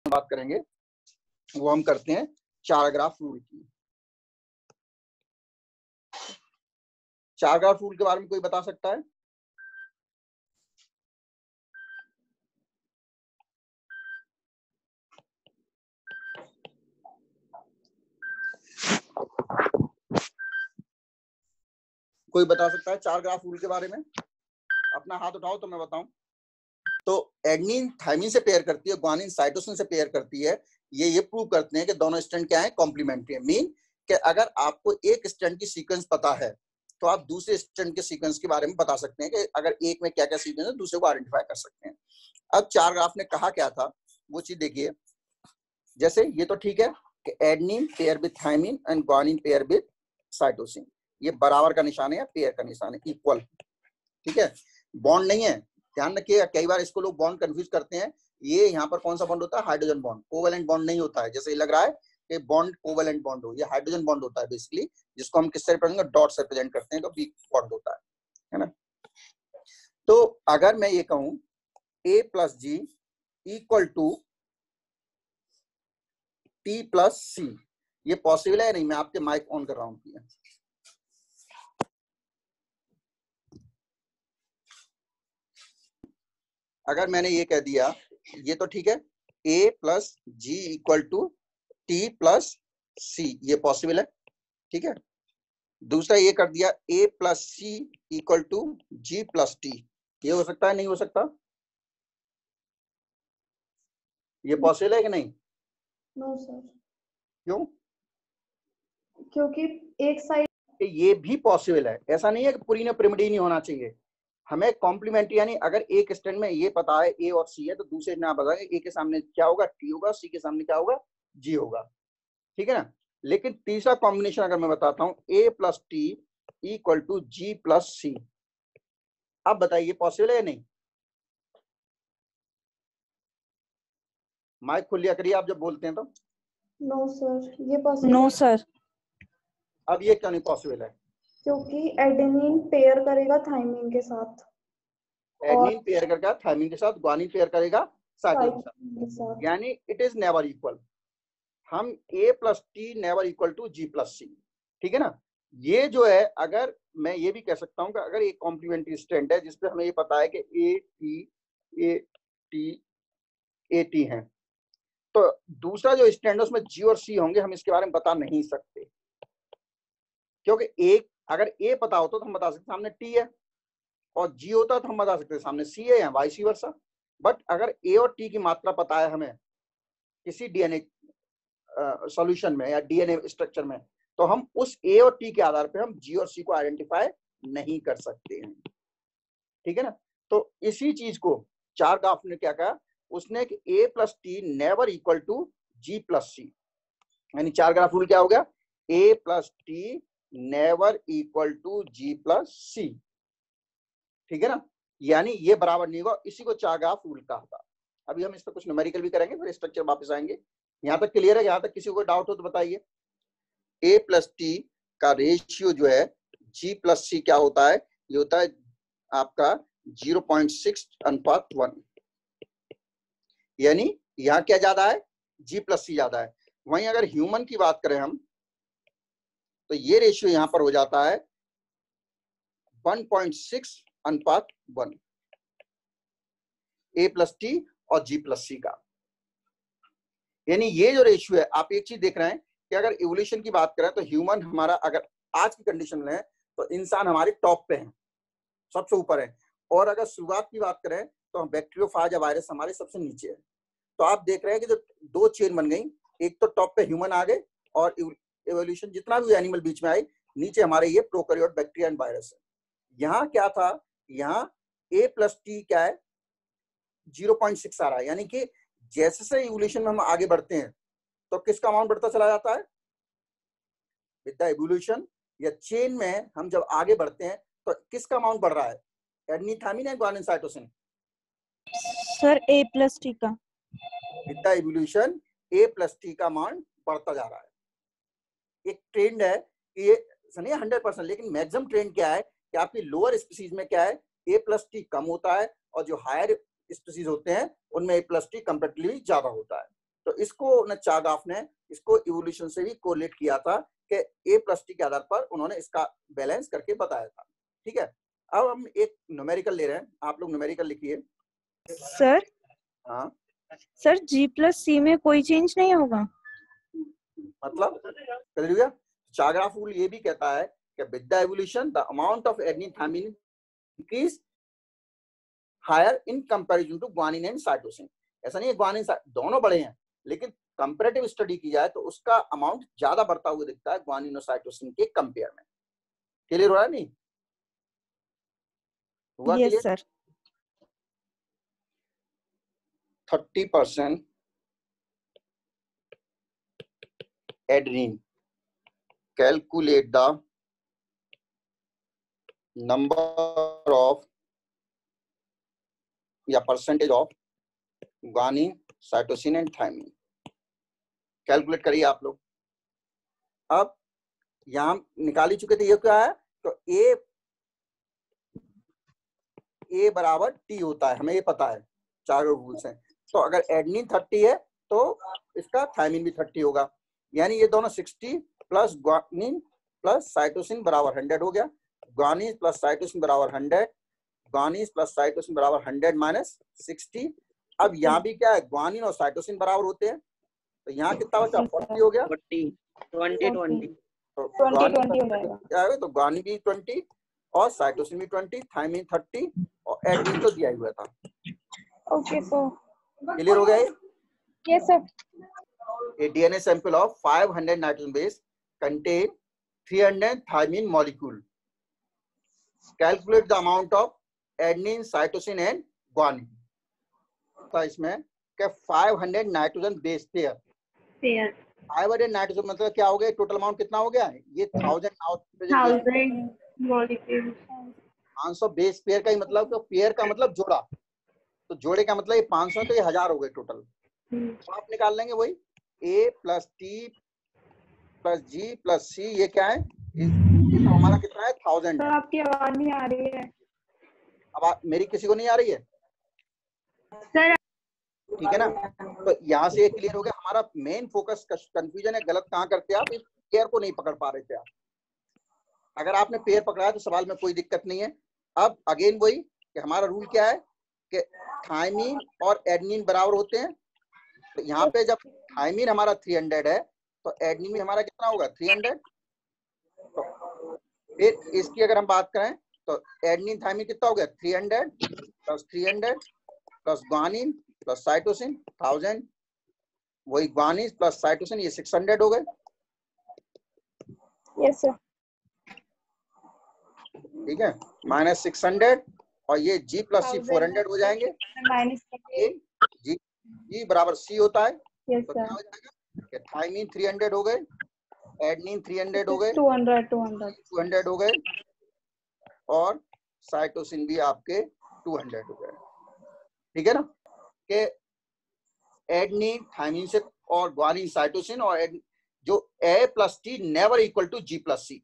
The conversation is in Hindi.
बात करेंगे वो हम करते हैं चार ग्राफ रूल की। चार ग्राफ रूल के बारे में कोई बता सकता है? कोई बता सकता है चार ग्राफ रूल के बारे में? अपना हाथ उठाओ तो मैं बताऊं। तो एडेनिन थायमिन से पेयर करती है, ग्वानिन साइटोसिन से पेयर करती है। ये प्रूव करते हैं कि दोनों स्ट्रैंड क्या है, कॉम्प्लीमेंट्री है। मीन कि अगर आपको एक स्ट्रैंड की सीक्वेंस पता है तो आप दूसरे स्ट्रैंड के सीक्वेंस के बारे में बता सकते हैं कि अगर एक में क्या क्या सीक्वेंस है, दूसरे को आइडेंटिफाई कर सकते हैं। अब चार ग्राफ ने कहा क्या था वो चीज देखिए। जैसे ये तो ठीक है कि adenine pair with thymine and guanine pair with cytosine, ये बराबर का निशान है या पेयर का निशान है, इक्वल। ठीक है, बॉन्ड नहीं है। ध्यान रखिए, कई बार इसको लोग बॉन्ड कंफ्यूज करते हैं। ये यहाँ पर कौन सा बॉन्ड होता है? Hydrogen bond. कोवेलेंट बॉन्ड नहीं होता है, जैसे लग रहा है कि बॉन्ड कोवेलेंट बॉन्ड हो। ये हाइड्रोजन बॉन्ड होता है बेसिकली, जिसको हम किससे रिप्रेजेंट, डॉट से रिप्रेजेंट करते हैं, तो वीक बॉन्ड होता है ना। तो अगर मैं ये कहूं A plus G equal to T plus C, ये पॉसिबल है नहीं? मैं आपके माइक ऑन कर रहा हूँ। अगर मैंने ये कह दिया, ये तो ठीक है, A plus G equal to T plus C, ये पॉसिबल है। ठीक है, दूसरा ये कर दिया A plus C equal to G plus T, ये हो सकता है नहीं हो सकता? ये पॉसिबल है कि नहीं? No sir. क्यों? क्योंकि एक साइड ये भी पॉसिबल है, ऐसा नहीं है कि पूरी ने प्रिमिडी नहीं होना चाहिए। हमें कॉम्प्लीमेंट्री, यानी अगर एक स्टैंड में ये पता है A और C है, तो दूसरे ने पता है A के सामने क्या होगा, T होगा, C के सामने क्या होगा, G होगा। ठीक है ना। लेकिन तीसरा कॉम्बिनेशन अगर मैं बताता हूं, A plus T equal to G plus C, अब बताइए पॉसिबल है या नहीं? माइक खोल लिया करिए आप जब बोलते हैं तो। नो सर, ये पॉसिबल नो सर। अब ये क्यों नहीं पॉसिबल है? क्योंकि एडेनिन पेयर करेगा थायमिन के साथ, एडेनिन पेयर करेगा थायमिन के साथ, ग्वानिन पेयर करेगा साइटोसिन के के साथ, साथ। यानी इट इज नेवर इक्वल। हम A plus T never equal to G plus C। ठीक है ना। ये जो है, अगर मैं ये भी कह सकता हूं कि अगर एक कॉम्प्लीमेंट्री स्ट्रैंड है जिसपे हमें ये पता है कि A T है, तो दूसरा जो स्ट्रैंड है उसमें G और C होंगे, हम इसके बारे में बता नहीं सकते। क्योंकि एक अगर A पता होता तो हम बता सकते सामने T है, और G होता तो हम बता सकते सामने C है, या वाइस वर्सा। बट अगर A और T की मात्रा पता है हमें किसी डीएनए सॉल्यूशन में या डीएनए स्ट्रक्चर में, तो हम उस A और T के आधार पे हम G और C को आइडेंटिफाई नहीं कर सकते हैं। ठीक है ना। तो इसी चीज को चार ग्राफ ने क्या कहा, उसने कि A plus T never equal to G plus C, यानी चार ग्राफ रूल क्या हो गया, A plus T never equal to G plus C। ठीक है ना, यानी ये बराबर नहीं होगा, इसी को चार ग्राफ रूल कहा था। अभी हम इस पर कुछ न्यूमेरिकल भी करेंगे, फिर स्ट्रक्चर वापस आएंगे। यहाँ तक क्लियर है? यहाँ तक किसी को डाउट हो तो बताइए। A प्लस टी का रेशियो जो है G प्लस C क्या होता है? ये होता है आपका 0.6 अनुपात 1, यानी यहाँ क्या ज्यादा है, G प्लस C ज्यादा है। वहीं अगर ह्यूमन की बात करें हम, तो ये रेशियो यहाँ पर हो जाता है 1.6 अनुपात 1, A प्लस टी और G प्लस C का। यानी ये जो रेशियो है, आप एक चीज देख रहे हैं कि अगर इवोल्यूशन की बात करें तो ह्यूमन हमारा, अगर आज की कंडीशन में है तो इंसान हमारे टॉप पे है, सबसे ऊपर है। और अगर शुरुआत की बात करें तो बैक्टीरियोफाज या वायरस हमारे सबसे नीचे है। तो आप देख रहे हैं कि जो दो चेन बन गई, एक तो टॉप पे ह्यूमन आ गए, और इवोल्यूशन जितना भी एनिमल बीच में आई, नीचे हमारे ये प्रोकैरियोट बैक्टीरिया एंड वायरस है। यहाँ क्या था, यहाँ A प्लस टी क्या है, 0.6 आ रहा है। यानी कि जैसे से इवोल्यूशन में हम आगे बढ़ते हैं तो किसका अमाउंट बढ़ता चला जाता है? विद द इवोल्यूशन या चेन में हम जब आगे बढ़ते हैं तो किसका अमाउंट बढ़ रहा है? एडेनिन थायमिन या guanine cytosine? Sir A plus T का। With the evolution A plus T का अमाउंट बढ़ता जा रहा है। एक ट्रेंड है कि ये नहीं 100%, लेकिन मैक्सिमम ट्रेंड क्या है कि आपकी लोअर स्पीसीज में क्या है, A प्लस टी कम होता है, और जो हायर स्पीसीज होते हैं उनमें A प्लस टी कंपैरेटिवली ज्यादा होता है। इसको न चागाफ ने इसको इवोल्यूशन से भी कोरिलेट किया था कि ए प्लस टी के आधार पर उन्होंने इसका बैलेंस करके बताया था। ठीक है, अब हम एक न्यूमेरिकल ले रहे हैं, आप लोग न्यूमेरिकल लिखिए। सर हाँ सर G+C में कोई चेंज नहीं होगा? मतलब चागाफ रूल ये भी कहता है कि with the evolution the amount of adenine thymine increase higher in comparison to guanine and cytosine. ऐसा नहीं है ग्वानिन दोनों बड़े हैं, लेकिन कंपैरेटिव स्टडी की जाए तो उसका अमाउंट ज्यादा बढ़ता हुआ दिखता है ग्वानिन और साइटोसिन के कंपेयर में। क्लियर हो रहा है नहीं हुआ? Yes sir. 30% adenine, calculate the number of या percentage of guanine, cytosine and thymine। Calculate करिए आप लोग। अब यहां निकाल ही चुके थे, ये क्या है तो ए बराबर टी होता है, हमें ये पता है चार रूल्स हैं। तो अगर एडेनिन 30 है तो इसका थायमिन भी 30 होगा, यानी ये दोनों 60 प्लस ग्वानिन प्लस साइटोसिन बराबर 100 हो गया। ग्वानिन प्लस साइटोसिन बराबर 100, ग्वानिन प्लस साइटोसिन बराबर 100 माइनस 60। अब यहाँ भी क्या है, ग्वानिन और साइटोसिन बराबर होते हैं, तो यहाँ कितना बचा 40 हो गया, 20 20 तो ग्वानिन भी 20 और साइटोसिन भी 20, थायमिन 30 और एडेनिन तो दिया हुआ था। Okay sir. क्लियर हो गया ये? Yes sir. A DNA sample of 500 nitrogen base contain 300 thymine molecule. Calculate the amount of adenine, cytosine and guanine. था इसमें कि 500 नाइट्रोजन बेस पेयर। 500 नाइट्रोजन मतलब क्या हो गया, टोटल अमाउंट कितना हो गया है, ये 1000 मॉलिक्यूल 500 बेस पेयर का ही मतलब, तो पेयर का मतलब जोड़ा, तो जोड़े का मतलब ये 500 तो ये 1000 हो गए टोटल। तो आप निकाल लेंगे वही A plus T plus G plus C, ये क्या है, तो हमारा कितना है 1000 सर। है। आपकी आवाज नहीं आ रही है। अब मेरी किसी को नहीं आ रही है सर? ठीक है ना? तो यहाँ से क्लियर हो गया, हमारा मेन फोकस कंफ्यूजन है, गलत कहाँ करते हैं आप, इस पेयर को नहीं पकड़ पा रहे थे आप। अगर आपने पेयर पकड़ा तो सवाल में कोई दिक्कत नहीं है। अब अगेन वही कि हमारा रूल क्या है कि थायमिन और एडेनिन बराबर होते हैं, तो यहाँ पे जब थायमिन हमारा 300 है तो एडेनिन भी हमारा कितना होगा 300। तो फिर इसकी अगर हम बात करें तो एडेनिन थायमिन कितना हो गया 300 प्लस ग्वानिन प्लस साइटोसिन 1000, वही ग्वानिन प्लस साइटोसिन ये 600 हो गए। Yes sir. ठीक है, माइनस 600 और ये G प्लस सी 400 हो जाएंगे। माइनस G बराबर C होता है, यस तो क्या सर। हो जाएगा कि थायमिन 300 हो गए, एडेनिन 300 हो गए, 200 हो गए और साइटोसिन भी आपके 200 हो गए। ठीक है ना, कि एडेनिन थायमिन से और ग्वानिन साइटोसिन और जो A plus T never equal to G plus C.